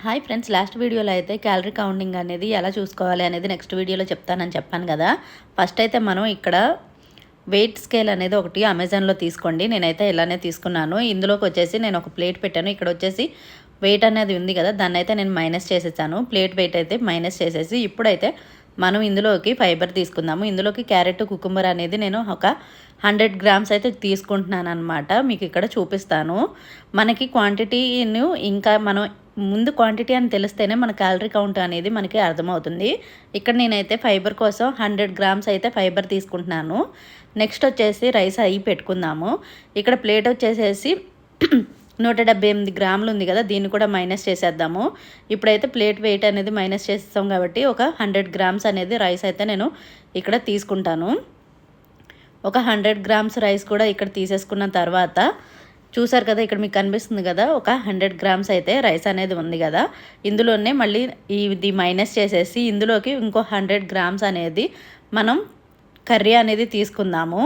Hi friends, last వీడియోలో అయితే calorie counting అనేది ఎలా చూసుకోవాలి అనేది నెక్స్ట్ వీడియోలో చెప్తానని చెప్పాను కదా. ఫస్ట్ అయితే మనం ఇక్కడ వెయిట్ స్కేల్ అనేది ఒకటి అమెజాన్లో తీసుకోండి. నేనైతే ఇలానే తీసుకున్నాను. ఇందులోకి వచ్చేసి నేను ఒక ప్లేట్ పెట్టాను. ఇక్కడ వచ్చేసి వెయిట్ అనేది ఉంది కదా, దాన్ని అయితే నేను మైనస్ చేసేసాను. ప్లేట్ వెయిట్ అయితే మైనస్ చేసేసి ఇప్పుడైతే మనం ఇందులోకి ఫైబర్ తీసుకుందాము. ఇందులోకి క్యారెట్, కుకుంబర్ అనేది నేను ఒక 100 గ్రామ్స్ అయితే తీసుకుంటున్నాను అనమాట. మీకు ఇక్కడ చూపిస్తాను. మనకి క్వాంటిటీను ఇంకా మనం ముందు క్వాంటిటీ అని తెలిస్తేనే మన క్యాలరీ కౌంట్ అనేది మనకి అర్థమవుతుంది. ఇక్కడ నేనైతే ఫైబర్ కోసం 100 గ్రామ్స్ అయితే ఫైబర్ తీసుకుంటున్నాను. నెక్స్ట్ వచ్చేసి రైస్ అవి పెట్టుకుందాము. ఇక్కడ ప్లేట్ వచ్చేసేసి 178 గ్రాములు ఉంది కదా, దీన్ని కూడా మైనస్ చేసేద్దాము. ఇప్పుడైతే ప్లేట్ వెయిట్ అనేది మైనస్ చేస్తాం కాబట్టి ఒక 100 గ్రామ్స్ అనేది రైస్ అయితే నేను ఇక్కడ తీసుకుంటాను. ఒక 100 గ్రామ్స్ రైస్ కూడా ఇక్కడ తీసేసుకున్న తర్వాత చూసారు కదా, ఇక్కడ మీకు కనిపిస్తుంది కదా, ఒక 100 గ్రామ్స్ అయితే రైస్ అనేది ఉంది కదా, ఇందులోనే మళ్ళీ ఇది మైనస్ చేసేసి ఇందులోకి ఇంకో 100 గ్రామ్స్ అనేది మనం కర్రీ అనేది తీసుకుందాము.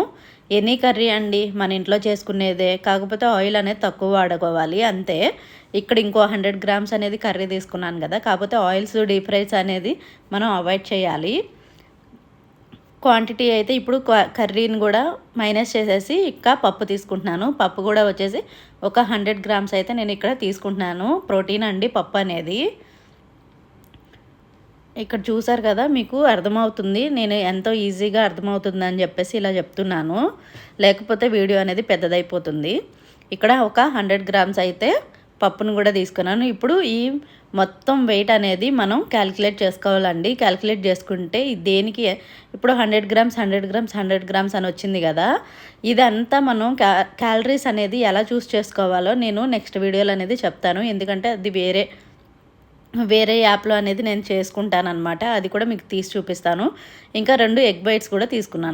ఎనీ కర్రీ అండి, మన ఇంట్లో చేసుకునేదే, కాకపోతే ఆయిల్ అనేది తక్కువ వాడుకోవాలి అంతే. ఇక్కడ ఇంకో 100 గ్రామ్స్ అనేది కర్రీ తీసుకున్నాను కదా, కాకపోతే ఆయిల్స్, డీప్ ఫ్రైస్ అనేది మనం అవాయిడ్ చేయాలి. క్వాంటిటీ అయితే ఇప్పుడు కర్రీని కూడా మైనస్ చేసేసి ఇంకా పప్పు తీసుకుంటున్నాను. పప్పు కూడా వచ్చేసి ఒక 100 గ్రామ్స్ అయితే నేను ఇక్కడ తీసుకుంటున్నాను. ప్రోటీన్ అండి పప్పు అనేది. ఇక్కడ చూసారు కదా, మీకు అర్థమవుతుంది, నేను ఎంతో ఈజీగా అర్థమవుతుందని చెప్పేసి ఇలా చెప్తున్నాను, లేకపోతే వీడియో అనేది పెద్దదైపోతుంది. ఇక్కడ ఒక 100 గ్రామ్స్ అయితే పప్పును కూడా తీసుకున్నాను. ఇప్పుడు ఈ మొత్తం వెయిట్ అనేది మనం క్యాలిక్యులేట్ చేసుకోవాలండి. క్యాలిక్యులేట్ చేసుకుంటే దేనికి ఇప్పుడు 100 గ్రామ్స్ 100 గ్రామ్స్ 100 గ్రామ్స్ అని వచ్చింది కదా, ఇదంతా మనం క్యాలరీస్ అనేది ఎలా చూస్ చేసుకోవాలో నేను నెక్స్ట్ వీడియోలో అనేది చెప్తాను. ఎందుకంటే అది వేరే యాప్లో అనేది నేను చేసుకుంటాను అనమాట. అది కూడా మీకు తీసి చూపిస్తాను. ఇంకా 2 ఎగ్ బైట్స్ కూడా తీసుకున్నాను.